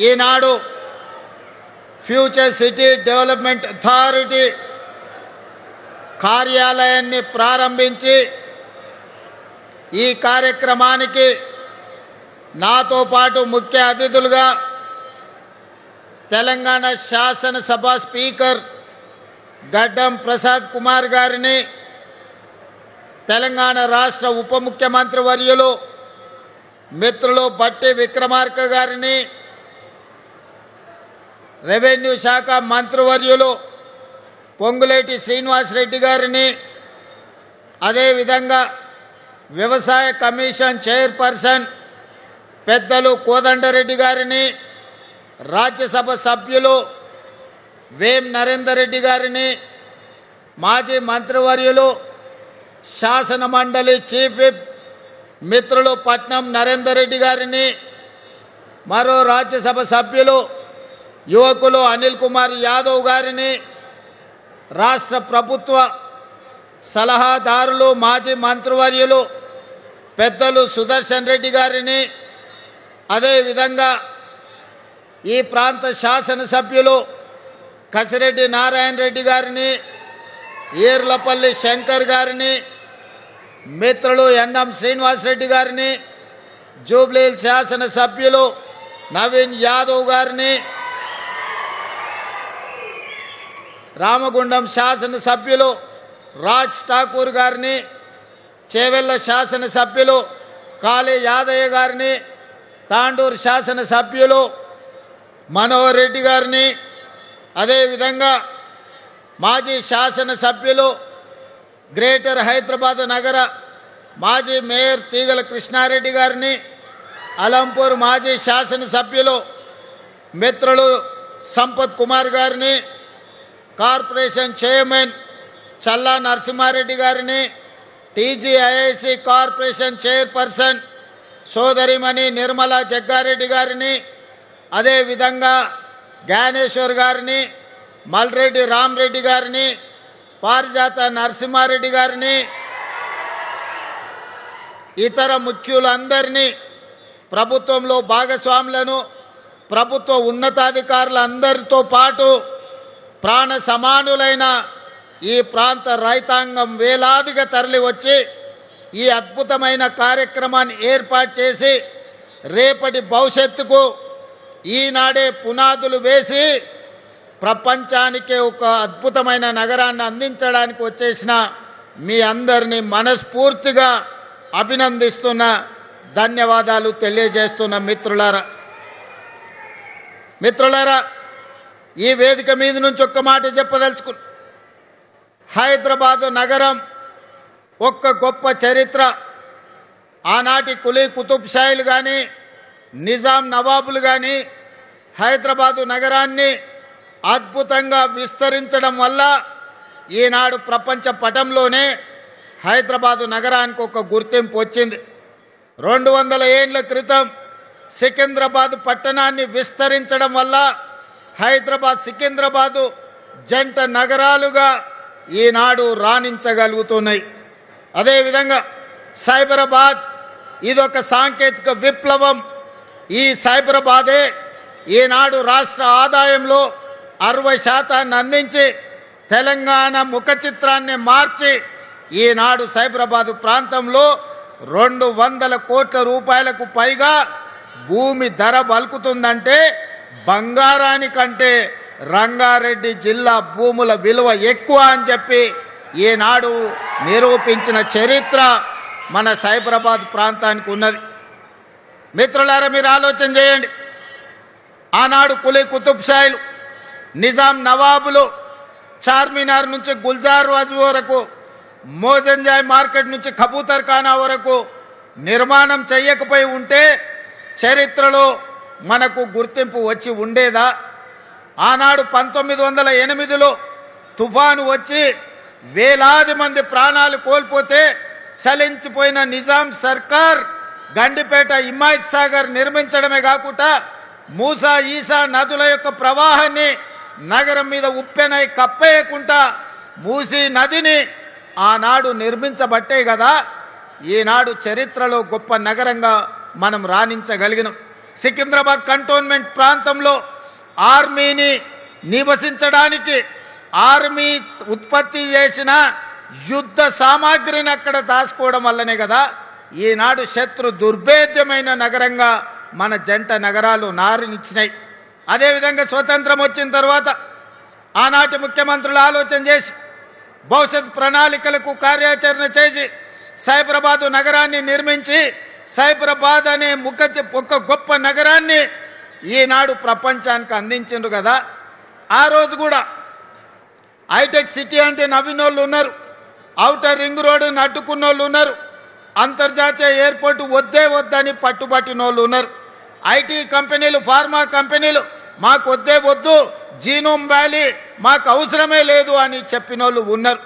ఈనాడు future city development authority కార్యాలయాన్ని ప్రారంభించి ఈ కార్యక్రమానికి నాతో పాటు ముఖ్య అతిథులుగా తెలంగాణ శాసనసభ స్పీకర్ గడ్డం ప్రసాద్ కుమార్ గారిని, తెలంగాణ రాష్ట్ర ఉప ముఖ్యమంత్రి వర్యులు మిత్రులు బట్టి విక్రమార్క గారిని, రెవెన్యూ శాఖ మంత్రివర్యులు పొంగులేటి శ్రీనివాసరెడ్డి గారిని, అదేవిధంగా వ్యవసాయ కమిషన్ చైర్పర్సన్ పెద్దలు కోదండరెడ్డి గారిని, రాజ్యసభ సభ్యులు వేం నరేందర్ రెడ్డి గారిని, మాజీ మంత్రివర్యులు శాసన మండలి చీఫ్ విప్ మిత్రులు పట్నం నరేందర్ రెడ్డి గారిని, మరో రాజ్యసభ సభ్యులు యువకులు అనిల్ కుమార్ యాదవ్ గారిని, రాష్ట్ర ప్రభుత్వ సలహాదారులు మాజీ మంత్రివర్యులు పెద్దలు సుదర్శన్ రెడ్డి గారిని, అదేవిధంగా ఈ ప్రాంత శాసనసభ్యులు కసిరెడ్డి నారాయణ రెడ్డి గారిని, ఈర్లపల్లి శంకర్ గారిని, మిత్రులు ఎన్ఎం శ్రీనివాసరెడ్డి గారిని, జూబ్లీహిల్స్ శాసనసభ్యులు నవీన్ యాదవ్ గారిని, రామగుండం శాసనసభ్యులు రాజ్ ఠాకూర్ గారిని, చేవెళ్ల శాసనసభ్యులు కాళీ యాదయ్య గారిని, తాండూరు శాసనసభ్యులు మనోహర్ రెడ్డి గారిని, అదేవిధంగా మాజీ శాసనసభ్యులు గ్రేటర్ హైదరాబాద్ నగర మాజీ మేయర్ తీగల కృష్ణారెడ్డి గారిని, అలంపూర్ మాజీ శాసనసభ్యులు మిత్రులు సంపత్ కుమార్ గారిని, కార్పొరేషన్ చైర్మన్ చల్లా నరసింహారెడ్డి గారిని, టీజీఐఐసి కార్పొరేషన్ చైర్పర్సన్ సోదరిమణి నిర్మలా జగ్గారెడ్డి గారిని, అదేవిధంగా జ్ఞానేశ్వర్ గారిని, మల్రెడ్డి రామరెడ్డి గారిని, పారిజాత నరసింహారెడ్డి గారిని, ఇతర ముఖ్యులందరినీ, ప్రభుత్వంలో భాగస్వాములను, ప్రభుత్వ ఉన్నతాధికారులందరితో పాటు ప్రాణ సమానులైన ఈ ప్రాంత రైతాంగం వేలాదిగా తరలి వచ్చి ఈ అద్భుతమైన కార్యక్రమాన్ని ఏర్పాటు చేసి రేపటి భవిష్యత్తుకు ఈనాడే పునాదులు వేసి ప్రపంచానికే ఒక అద్భుతమైన నగరాన్ని అందించడానికి వచ్చేసిన మీ అందరినీ మనస్ఫూర్తిగా అభినందిస్తున్న, ధన్యవాదాలు తెలియజేస్తున్న మిత్రులారా, ఈ వేదిక మీద నుంచి ఒక్క మాట చెప్పదలుచుకున్నా. హైదరాబాదు నగరం ఒక్క గొప్ప చరిత్ర. ఆనాటి కులీ కుతుబ్ షాయిలు కానీ, నిజాం నవాబులు కానీ హైదరాబాదు నగరాన్ని అద్భుతంగా విస్తరించడం వల్ల ఈనాడు ప్రపంచ పటంలోనే హైదరాబాదు నగరానికి ఒక గుర్తింపు వచ్చింది. 200 ఏళ్ల క్రితం సికింద్రాబాద్ పట్టణాన్ని విస్తరించడం వల్ల హైదరాబాద్ సికింద్రాబాదు జంట నగరాలుగా ఈనాడు రాణించగలుగుతున్నాయి. అదేవిధంగా సైబరాబాద్ ఇదొక సాంకేతిక విప్లవం. ఈ సైబరాబాదే ఈనాడు రాష్ట్ర ఆదాయంలో 60% అందించి తెలంగాణ ముఖ చిత్రాన్ని మార్చి ఈనాడు సైబరాబాదు ప్రాంతంలో 200 కోట్ల రూపాయలకు పైగా భూమి ధర పలుకుతుందంటే బంగారానికంటే రంగారెడ్డి జిల్లా భూముల విలువ ఎక్కువ అని చెప్పి ఈనాడు నిరూపించిన చరిత్ర మన సైబరాబాద్ ప్రాంతానికి ఉన్నది. మిత్రులారా, మీరు ఆలోచన చేయండి. ఆనాడు కులీ కుతుబ్ షాయిలు, నిజాం నవాబులు చార్మినార్ నుంచి గుల్జార్ వాజ్ వరకు, మోజంజాయ్ మార్కెట్ నుంచి కబూతర్ ఖానా వరకు నిర్మాణం చేయకపోయి ఉంటే చరిత్రలో మనకు గుర్తింపు వచ్చి ఉండేదా? ఆనాడు 1908లో తుఫాను వచ్చి వేలాది మంది ప్రాణాలు కోల్పోతే చలించిపోయిన నిజాం సర్కార్ గండిపేట హిమాయత్ సాగర్ నిర్మించడమే కాకుండా మూసా ఈసా నదుల యొక్క ప్రవాహాన్ని నగరం మీద ఉప్పెనై కప్పేయకుండా మూసీ నదిని ఆనాడు నిర్మించబట్టే కదా ఈనాడు చరిత్రలో గొప్ప నగరంగా మనం రాణించగలిగినాం. సికింద్రాబాద్ కంటోన్మెంట్ ప్రాంతంలో ఆర్మీని నివసించడానికి ఆర్మీ ఉత్పత్తి చేసిన యుద్ధ సామాగ్రిని అక్కడ దాచుకోవడం వల్లనే కదా ఈనాడు శత్రు దుర్భేద్యమైన నగరంగా మన జంట నగరాలు నారినిచ్చినాయి. అదేవిధంగా స్వతంత్రం వచ్చిన తర్వాత ఆనాటి ముఖ్యమంత్రులు ఆలోచన చేసి భవిష్యత్ ప్రణాళికలకు కార్యాచరణ చేసి సైబరాబాదు నగరాన్ని నిర్మించి సైబరాబాద్ అనే ఒక గొప్ప నగరాన్ని ఈనాడు ప్రపంచానికి అందించిండ్రు కదా. ఆ రోజు కూడా హైటెక్ సిటీ అంటే నవ్వినోళ్ళు ఉన్నారు, ఔటర్ రింగ్ రోడ్డుని అడ్డుకున్న వాళ్ళు ఉన్నారు, అంతర్జాతీయ ఎయిర్పోర్టు వద్దే వద్దని పట్టుబట్టిన వాళ్ళు ఉన్నారు, ఐటీ కంపెనీలు ఫార్మా కంపెనీలు మాకు వద్దే వద్దు, జీనోమ్ వ్యాలీ మాకు అవసరమే లేదు అని చెప్పిన వాళ్ళు ఉన్నారు.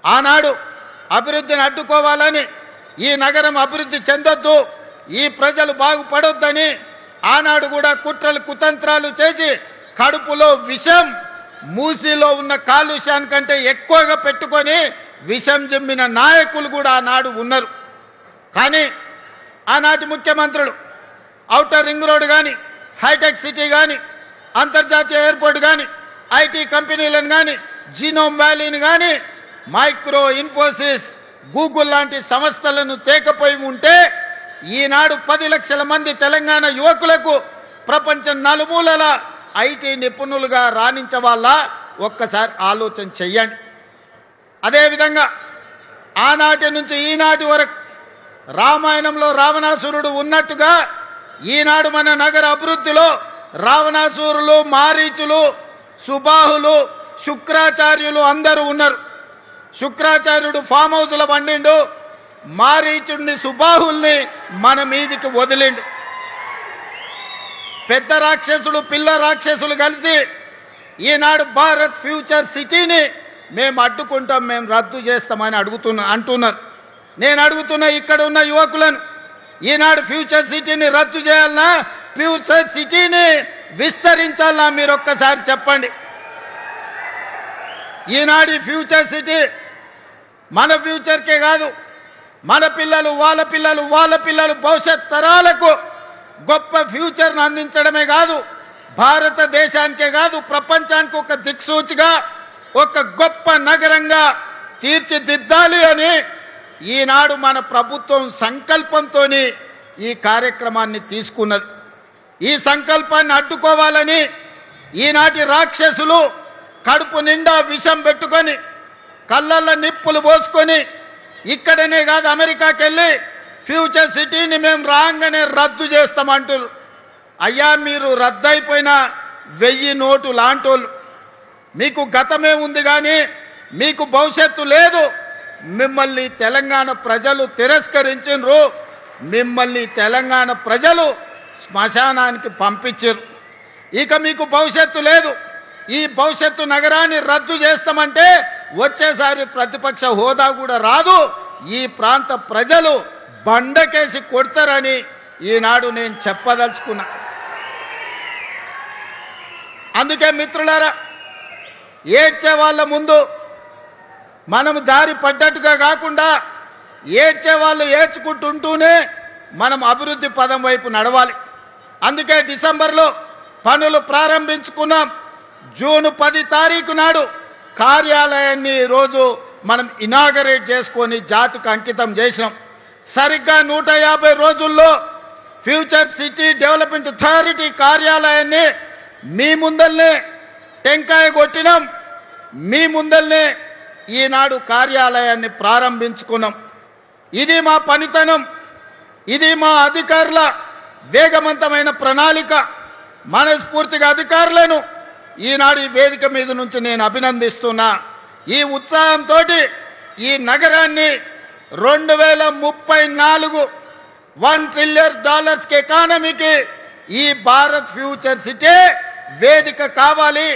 ఆనాడు అభివృద్ధిని అడ్డుకోవాలని, ఈ నగరం అభివృద్ధి చెందొద్దు, ఈ ప్రజలు బాగుపడొద్దని ఆనాడు కూడా కుట్రలు కుతంత్రాలు చేసి కడుపులో విషం, మూసీలో ఉన్న కాలుష్యానికంటే ఎక్కువగా పెట్టుకొని విషం జమ్మిన నాయకులు కూడా ఆనాడు ఉన్నారు. కానీ ఆనాటి ముఖ్యమంత్రులు ఔటర్ రింగ్ రోడ్ కానీ, హైటెక్ సిటీ కానీ, అంతర్జాతీయ ఎయిర్పోర్ట్ కానీ, ఐటీ కంపెనీలను కానీ, జీనోమ్ వ్యాలీని కానీ, మైక్రో ఇన్ఫోసిస్, గూగుల్ లాంటి సంస్థలను తేకపోయి ఉంటే ఈనాడు 10 లక్షల మంది తెలంగాణ యువకులకు ప్రపంచం నలుమూలల ఐటీ నిపుణులుగా రాణించవాళ్ళ ఒక్కసారి ఆలోచన చెయ్యండి. అదేవిధంగా ఆనాటి నుంచి ఈనాటి వరకు రామాయణంలో రావణాసురుడు ఉన్నట్టుగా ఈనాడు మన నగర అభివృద్ధిలో రావణాసురులు, మారీచులు, సుబాహులు, శుక్రాచార్యులు అందరూ ఉన్నారు. శుక్రాచార్యుడు ఫామ్ హౌస్లో వండిండు, మారీచుడిని సుబాహుల్ని మన మీదికి వదిలిండు. పెద్ద రాక్షసులు పిల్ల రాక్షసులు కలిసి ఈనాడు భారత్ ఫ్యూచర్ సిటీని మేము అడ్డుకుంటాం, మేము రద్దు చేస్తామని అంటున్నారు. నేను అడుగుతున్నా ఇక్కడ ఉన్న యువకులను, ఈనాడు ఫ్యూచర్ సిటీని రద్దు చేయాలన్నా ఫ్యూచర్ సిటీని విస్తరించాలన్నా మీరు ఒక్కసారి చెప్పండి. ఈనాడు ఫ్యూచర్ సిటీ మన ఫ్యూచర్కే కాదు, మన పిల్లలు వాళ్ళ పిల్లలు వాళ్ళ పిల్లలు భవిష్యత్ తరాలకు గొప్ప ఫ్యూచర్ను అందించడమే కాదు, భారతదేశానికే కాదు ప్రపంచానికి ఒక దిక్సూచిగా ఒక గొప్ప నగరంగా తీర్చిదిద్దాలి అని ఈనాడు మన ప్రభుత్వం సంకల్పంతో ఈ కార్యక్రమాన్ని తీసుకున్నది. ఈ సంకల్పాన్ని అడ్డుకోవాలని ఈనాటి రాక్షసులు కడుపు నిండా విషం పెట్టుకొని కళ్ళల్లో నిప్పులు పోసుకొని ఇక్కడనే కాదు అమెరికాకి వెళ్ళి ఫ్యూచర్ సిటీని మేము రాగానే రద్దు చేస్తామంటారు. అయ్యా మీరు రద్దయిపోయిన 1000 నోటు లాంటోళ్ళు, మీకు గతమే ఉంది కానీ మీకు భవిష్యత్తు లేదు. మిమ్మల్ని తెలంగాణ ప్రజలు తిరస్కరించారు, మిమ్మల్ని తెలంగాణ ప్రజలు శ్మశానానికి పంపించారు. ఇక మీకు భవిష్యత్తు లేదు. ఈ భవిష్యత్తు నగరాన్ని రద్దు చేస్తామంటే వచ్చేసారి ప్రతిపక్ష హోదా కూడా రాదు, ఈ ప్రాంత ప్రజలు బండకేసి కొడతారని ఈనాడు నేను చెప్పదలుచుకున్నా. అందుకే మిత్రులారా, ఏడ్చే వాళ్ళ ముందు మనం జారి పడ్డట్టుగా కాకుండా ఏడ్చే వాళ్ళు ఏడ్చుకుంటుంటూనే మనం అభివృద్ధి పదం వైపు నడవాలి. అందుకే డిసెంబర్లో పనులు ప్రారంభించుకున్నాం. జూన్ 10 తారీఖు నాడు కార్యాలయాన్ని ఈరోజు మనం ఇనాగరేట్ చేసుకొని జాతికి అంకితం చేసినాం. సరిగ్గా 150 రోజుల్లో ఫ్యూచర్ సిటీ డెవలప్మెంట్ అథారిటీ కార్యాలయాన్ని మీ ముందల్నే టెంకాయ కొట్టినాం, మీ ముందల్నే ఈనాడు కార్యాలయాన్ని ప్రారంభించుకున్నాం. ఇది మా పనితనం, ఇది మా అధికారుల వేగవంతమైన ప్రణాళిక. మనస్ఫూర్తిగా అధికారులను ఈనాడు ఈ వేదిక మీద నుంచి నేను అభినందిస్తున్నా. ఈ ఉత్సాహంతో ఈ నగరాన్ని 2034 $1 ట్రిలియన్ ఎకానమీకి ఈ భారత్ ఫ్యూచర్ సిటీ వేదిక కావాలి.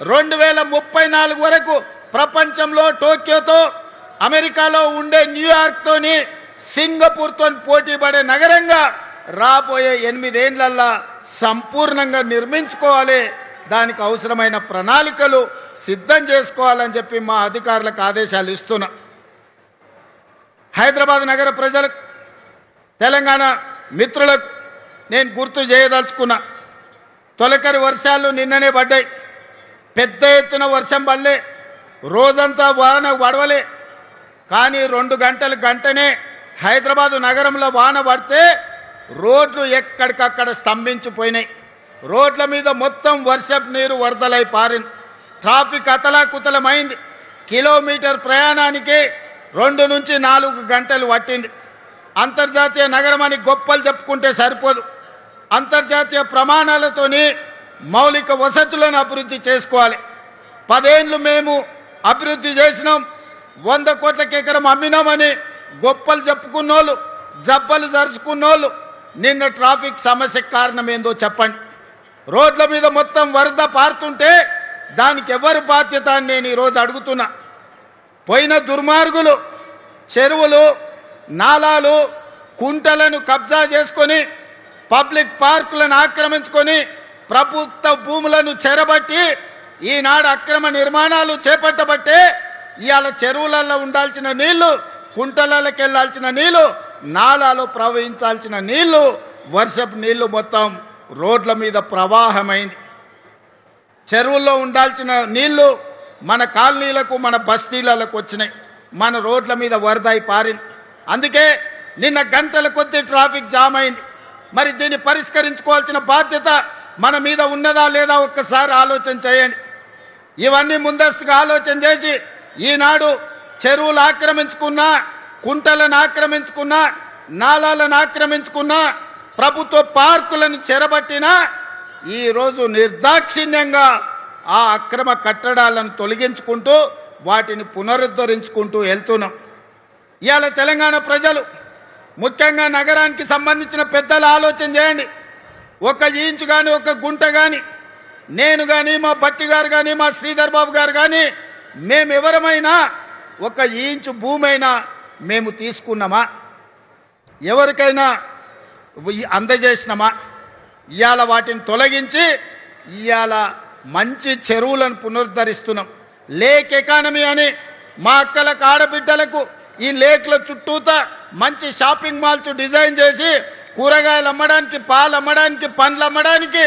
2034 వరకు ప్రపంచంలో టోక్యోతో, అమెరికాలో ఉండే న్యూయార్క్తోని, సింగపూర్తో పోటీ పడే నగరంగా రాబోయే 8 ఏళ్లలో సంపూర్ణంగా నిర్మించుకోవాలి. దానికి అవసరమైన ప్రణాళికలు సిద్ధం చేసుకోవాలని చెప్పి మా అధికారులకు ఆదేశాలు ఇస్తున్నా. హైదరాబాద్ నగర ప్రజలకు, తెలంగాణ మిత్రులకు నేను గుర్తు చేయదలుచుకున్నా. తొలకరి వర్షాలు నిన్ననే పడ్డాయి. పెద్ద ఎత్తున వర్షం పడలే, రోజంతా వాన పడవలే. కానీ 2 గంటనే హైదరాబాదు నగరంలో వాన పడితే రోడ్లు ఎక్కడికక్కడ స్తంభించిపోయినాయి. రోడ్ల మీద మొత్తం వర్షపు నీరు వరదలై పారింది. ట్రాఫిక్ అతలాకుతలమైంది. కిలోమీటర్ ప్రయాణానికి 2 నుంచి 4 గంటలు పట్టింది. అంతర్జాతీయ నగరం అని గొప్పలు చెప్పుకుంటే సరిపోదు. అంతర్జాతీయ ప్రమాణాలతోని మౌలిక వసతులను అభివృద్ధి చేసుకోవాలి. 10 ఏళ్ళు మేము అభివృద్ధి చేసినాం, 100 కోట్లకి ఎకరం అమ్మినామని గొప్పలు చెప్పుకున్నోళ్ళు, జబ్బలు జరుచుకున్నోళ్ళు నిన్న ట్రాఫిక్ సమస్యకు కారణం ఏందో చెప్పండి. రోడ్ల మీద మొత్తం వరద పారుతుంటే దానికి ఎవరు బాధ్యత అని నేను ఈరోజు అడుగుతున్నా. పోయిన దుర్మార్గులు చెరువులు, నాలాలు, కుంటలను కబ్జా చేసుకొని, పబ్లిక్ పార్కులను ఆక్రమించుకొని, ప్రభుత్వ భూములను చెరబట్టి ఈనాడు అక్రమ నిర్మాణాలు చేపట్టబట్టే ఇవాళ చెరువులలో ఉండాల్సిన నీళ్లు, కుంటలకి వెళ్ళాల్సిన నీళ్లు, నాలాలో ప్రవహించాల్సిన నీళ్లు, వర్షపు నీళ్లు మొత్తం రోడ్ల మీద ప్రవాహమైంది. చెరువుల్లో ఉండాల్సిన నీళ్లు మన కాలనీలకు, మన బస్తీలకు వచ్చినాయి. మన రోడ్ల మీద వరదై పారింది. అందుకే నిన్న గంటల కొద్దీ ట్రాఫిక్ జామ్ అయింది. మరి దీన్ని పరిష్కరించుకోవాల్సిన బాధ్యత మన మీద ఉన్నదా లేదా ఒక్కసారి ఆలోచన చేయండి. ఇవన్నీ ముందస్తుగా ఆలోచన చేసి ఈనాడు చెరువులు ఆక్రమించుకున్నా, కుంటలను ఆక్రమించుకున్నా, నాలాలను ఆక్రమించుకున్నా, ప్రభుత్వ పార్కులను చెరబట్టినా ఈరోజు నిర్దాక్షిణ్యంగా ఆ అక్రమ కట్టడాలను తొలగించుకుంటూ వాటిని పునరుద్ధరించుకుంటూ వెళ్తున్నాం. ఇవాళ తెలంగాణ ప్రజలు, ముఖ్యంగా నగరానికి సంబంధించిన పెద్దలు ఆలోచన చేయండి. 1 ఇంచు కానీ, 1 గుంట కానీ, నేను కానీ, మా భట్టి గారు కానీ, మా శ్రీధర్ బాబు గారు కానీ, మేమెవరమైనా 1 ఇంచు భూమి అయినా మేము తీసుకున్నామా? ఎవరికైనా అందజేసినామా? ఇవాళ వాటిని తొలగించి ఇవాళ మంచి చెరువులను పునరుద్ధరిస్తున్నాం. లేక్ ఎకానమీ అని మా అక్కలకు, ఆడబిడ్డలకు ఈ లేక్ల చుట్టూతా మంచి షాపింగ్ మాల్స్ డిజైన్ చేసి కూరగాయలు అమ్మడానికి, పాలు అమ్మడానికి, పండ్లు అమ్మడానికి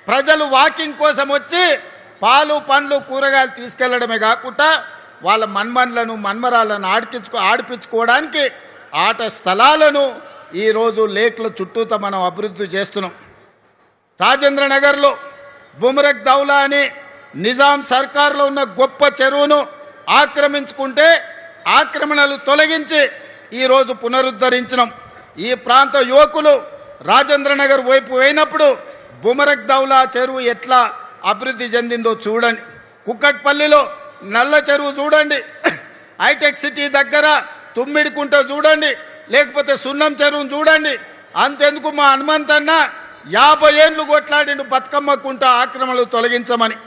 ప్రజలు వాకింగ్ కోసం వచ్చి పాలు, పండ్లు, కూరగాయలు తీసుకెళ్లడమే కాకుండా వాళ్ళ మన్మన్లను, మన్మరాలను ఆడిపించుకోవడానికి ఆట స్థలాలను ఈరోజు లేక్ల చుట్టూతా మనం అభివృద్ధి చేస్తున్నాం. రాజేంద్ర నగర్లో బుమరక్ దౌలా అని నిజాం సర్కార్లో ఉన్న గొప్ప చెరువును ఆక్రమించుకుంటే ఆక్రమణలు తొలగించి ఈరోజు పునరుద్ధరించినాం. ఈ ప్రాంత యువకులు రాజేంద్ర నగర్ వైపు పోయినప్పుడు బుమరక్ దౌలా చెరువు ఎట్లా అభివృద్ధి చెందిందో చూడండి. కుక్కట్పల్లిలో నల్ల చెరువు చూడండి, హైటెక్ సిటీ దగ్గర తుమ్మిడికుంట చూడండి, లేకపోతే సున్నం చెరువును చూడండి. అంతెందుకు మా హనుమంతన్న 50 ఏళ్ళు కొట్లాడిండు బతుకమ్మ కుంట ఆక్రమణలు తొలగించమని.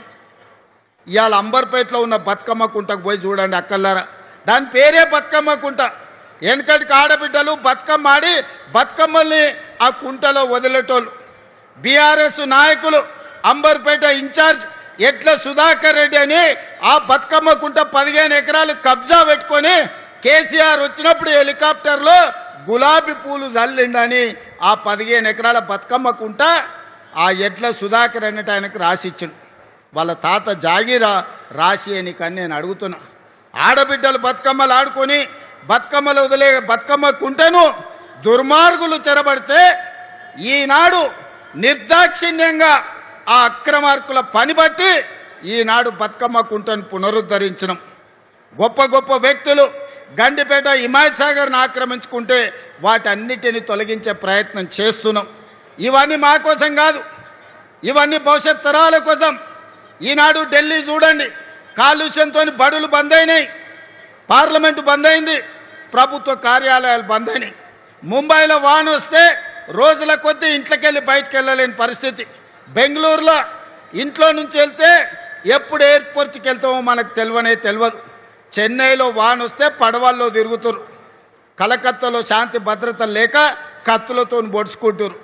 ఇవాళ అంబర్పేటలో ఉన్న బతుకమ్మ కుంటకు పోయి చూడండి అక్కల్లారా, దాని పేరే బతుకమ్మ కుంట. వెనకటికి ఆడబిడ్డలు బతుకమ్మ ఆడి బతుకమ్మల్ని ఆ కుంటలో వదిలేటోళ్ళు. బీఆర్ఎస్ నాయకులు అంబర్పేట ఇన్ఛార్జ్ ఎట్ల సుధాకర్ రెడ్డి అని ఆ బతుకమ్మ కుంట 15 ఎకరాలు కబ్జా పెట్టుకొని కేసీఆర్ వచ్చినప్పుడు హెలికాప్టర్లో గులాబీ పూలు జల్లిండని ఆ 15 ఎకరాల బతుకమ్మ కుంట ఆ ఎడ్ల సుధాకర్ అన్నట్టు ఆయనకు రాసిచ్చిండు. వాళ్ళ తాత జాగీరా రాసి అని కానీ నేను అడుగుతున్నా. ఆడబిడ్డలు బతుకమ్మలు ఆడుకొని బతుకమ్మలు వదిలే బతుకమ్మ కుంటను దుర్మార్గులు చెరబడితే ఈనాడు నిర్దాక్షిణ్యంగా ఆ అక్రమార్కుల పని బట్టి ఈనాడు బతుకమ్మ కుంటను పునరుద్ధరించడం. గొప్ప గొప్ప వ్యక్తులు గండిపేట, హిమాయత్ సాగర్ను ఆక్రమించుకుంటే వాటన్నిటిని తొలగించే ప్రయత్నం చేస్తున్నాం. ఇవన్నీ మా కోసం కాదు, ఇవన్నీ భవిష్యత్ తరాల కోసం. ఈనాడు ఢిల్లీ చూడండి, కాలుష్యంతో బడులు బంద్ అయినాయి, పార్లమెంటు బంద్ అయింది, ప్రభుత్వ కార్యాలయాలు బంద్ అయినాయి. ముంబైలో వాన వస్తే రోజుల కొద్దీ ఇంట్లోకెళ్ళి బయటకు వెళ్ళలేని పరిస్థితి. బెంగళూరులో ఇంట్లో నుంచి వెళ్తే ఎప్పుడు ఎయిర్పోర్ట్కి వెళ్తామో మనకు తెలియదు. చెన్నైలో వాన వస్తే పడవల్లో తిరుగుతారు. కలకత్తాలో శాంతి భద్రత లేక కత్తులతో పొడుచుకుంటారు.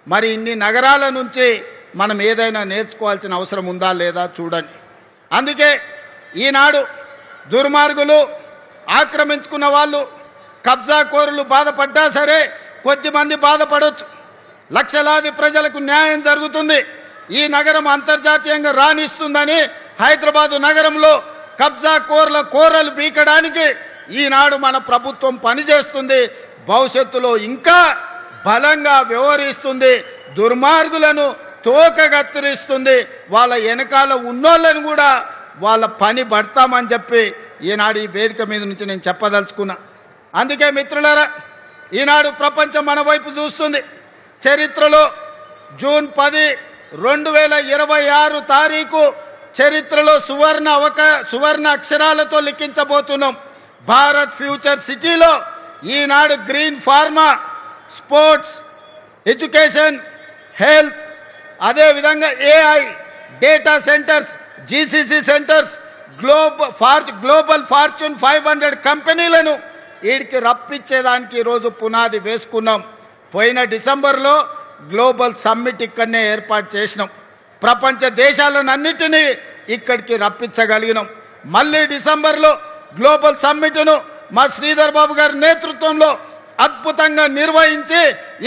మరి ఇన్ని నగరాల నుంచి మనం ఏదైనా నేర్చుకోవాల్సిన అవసరం ఉందా లేదా చూడండి. అందుకే ఈనాడు దుర్మార్గులు, ఆక్రమించుకున్న వాళ్ళు, కబ్జాకోరులు బాధపడ్డా సరే కొద్దిమంది బాధపడవచ్చు. లక్షలాది ప్రజలకు న్యాయం జరుగుతుంది. ఈ నగరం అంతర్జాతీయంగా రాణిస్తుందని హైదరాబాదు నగరంలో కబ్జా కోరలు బీకడానికి ఈనాడు మన ప్రభుత్వం పనిచేస్తుంది. భవిష్యత్తులో ఇంకా బలంగా వ్యవహరిస్తుంది. దుర్మార్గులను తోకగత్తిరిస్తుంది. వాళ్ళ వెనకాల ఉన్నోళ్ళని కూడా వాళ్ళ పని పడతామని చెప్పి ఈనాడు ఈ వేదిక మీద నుంచి నేను చెప్పదలుచుకున్నా. అందుకే మిత్రులారా, ఈనాడు ప్రపంచం మన వైపు చూస్తుంది. చరిత్రలో జూన్ 10, 2026 తారీఖు చరిత్రలో సువర్ణ అక్షరాలతో లిఖించబోతున్నాం. భారత్ ఫ్యూచర్ సిటీలో ఈనాడు green pharma, sports, education, health, అదేవిధంగా AI, data centres, GCC centres, global fortune 500 కంపెనీలను వీడికి రప్పించేదానికి ఈరోజు పునాది వేసుకున్నాం. పోయిన డిసెంబర్లో గ్లోబల్ సమ్మిట్ ఇక్కడనే ఏర్పాటు చేసినాం. ప్రపంచ దేశాలన్నిటినీ ఇక్కడికి రప్పించగలిగినాం. మళ్ళీ డిసెంబర్లో గ్లోబల్ సమ్మిట్ను మా శ్రీధర్ బాబు గారి నేతృత్వంలో అద్భుతంగా నిర్వహించి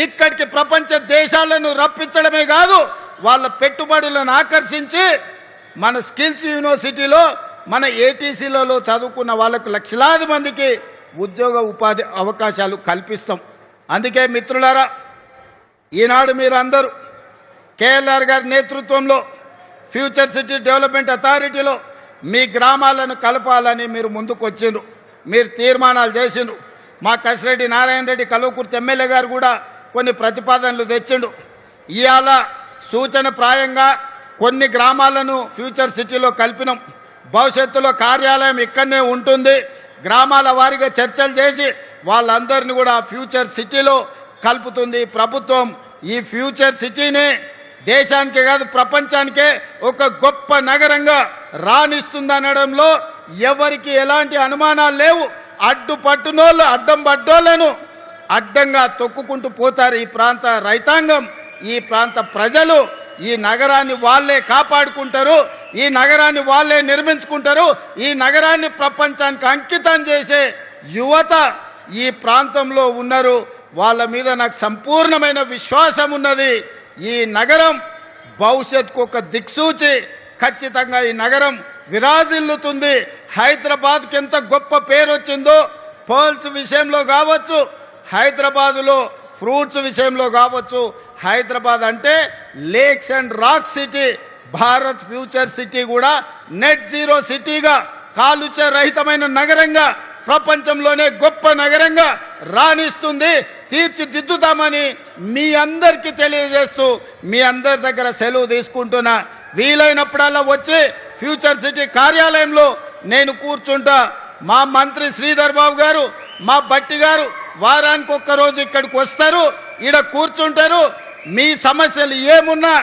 ఇక్కడికి ప్రపంచ దేశాలను రప్పించడమే కాదు, వాళ్ళ పెట్టుబడులను ఆకర్షించి మన స్కిల్స్ యూనివర్సిటీలో, మన ATCలలో చదువుకున్న వాళ్ళకు లక్షలాది మందికి ఉద్యోగ ఉపాధి అవకాశాలు కల్పిస్తాం. అందుకే మిత్రులారా, ఈనాడు మీరందరూ KLR గారి నేతృత్వంలో ఫ్యూచర్ సిటీ డెవలప్మెంట్ అథారిటీలో మీ గ్రామాలను కలపాలని మీరు ముందుకు వచ్చిండ్రు. మీరు తీర్మానాలు చేసిండ్రు. మా కసిరెడ్డి నారాయణ రెడ్డి కల్వకుర్తి ఎమ్మెల్యే గారు కూడా కొన్ని ప్రతిపాదనలు తెచ్చిండు. ఇవాళ సూచన ప్రాయంగా కొన్ని గ్రామాలను ఫ్యూచర్ సిటీలో కలిపినాం. భవిష్యత్తులో కార్యాలయం ఇక్కడనే ఉంటుంది. గ్రామాల వారీగా చర్చలు చేసి వాళ్ళందరినీ కూడా ఫ్యూచర్ సిటీలో కలుపుతుంది ప్రభుత్వం. ఈ ఫ్యూచర్ సిటీనే దేశానికే కాదు ప్రపంచానికే ఒక గొప్ప నగరంగా రాణిస్తుందనడంలో ఎవరికి ఎలాంటి అనుమానాలు లేవు. అడ్డం పడ్డోళ్లను అడ్డంగా తొక్కుకుంటూ పోతారు ఈ ప్రాంత రైతాంగం, ఈ ప్రాంత ప్రజలు. ఈ నగరాన్ని వాళ్ళే కాపాడుకుంటారు, ఈ నగరాన్ని వాళ్ళే నిర్మించుకుంటారు. ఈ నగరాన్ని ప్రపంచానికి అంకితం చేసే యువత ఈ ప్రాంతంలో ఉన్నారు. వాళ్ళ మీద నాకు సంపూర్ణమైన విశ్వాసం ఉన్నది. ఈ నగరం భవిష్యత్తుకు ఒక దిక్సూచి. ఖచ్చితంగా ఈ నగరం విరాజిల్లుతుంది. హైదరాబాద్కి ఎంత గొప్ప పేరు వచ్చిందో పర్ల్స్ విషయంలో కావచ్చు, హైదరాబాదులో ఫ్రూట్స్ విషయంలో కావచ్చు. హైదరాబాద్ అంటే lakes and rock city. Bharat future city కూడా నెట్ జీరో సిటీగా, కాలుష్య రహితమైన నగరంగా, ప్రపంచంలోనే గొప్ప నగరంగా రాణిస్తుంది. తీర్చిదిద్దుతామని మీ అందరికీ తెలియజేస్తూ మీ అందరి దగ్గర సెలవు తీసుకుంటున్నా. వీలైనప్పుడల్లా వచ్చి ఫ్యూచర్ సిటీ కార్యాలయంలో నేను కూర్చుంటా. మా మంత్రి శ్రీధర్ బాబు గారు, మా బట్టి గారు వారానికి ఒక్కరోజు ఇక్కడికి వస్తారు, ఈడ కూర్చుంటారు. మీ సమస్యలు ఏమున్నా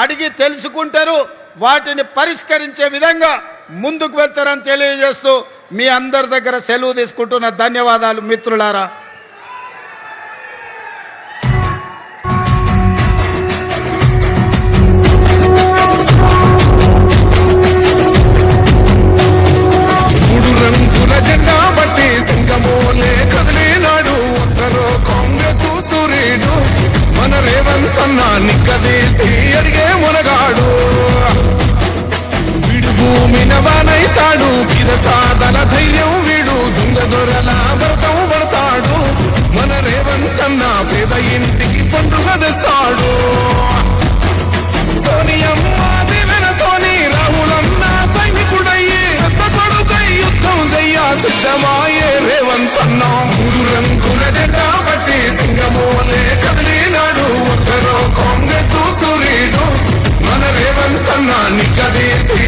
అడిగి తెలుసుకుంటారు, వాటిని పరిష్కరించే విధంగా ముందుకు వెళ్తారని తెలియజేస్తూ మీ అందరి దగ్గర సెలవు తీసుకుంటున్న. ధన్యవాదాలు మిత్రులారా. జెండా బట్టి సింగమోలే కదిలినాడు ఒక్కరో కాంగ్రెస్ సూర్యుడు మన రేవంత్ అన్న నిక్కదీసి అడిగే మునగాడు. వీడు భూమిన వానైతాడు, సాదల ధైర్యం వీడు, దొంగ దొరల భరతం పడతాడు. మన రేవంత్ అన్న పేద ఇంటికి పండుగ తెస్తాడు. సోనియమ్మ దివెనతోని రాహులన్న సైనికుడయ్యి పెద్ద కొడుకై యుద్ధం చెయ్య సిద్ధమాయే రేవంత్ అన్న. 3 రంగుల జెండా బట్టి సింగమోలే కదిలినాడు ఒక్కరో కాంగ్రెస్ సూర్యుడు మన రేవంత్ అన్న నిక్కదీసి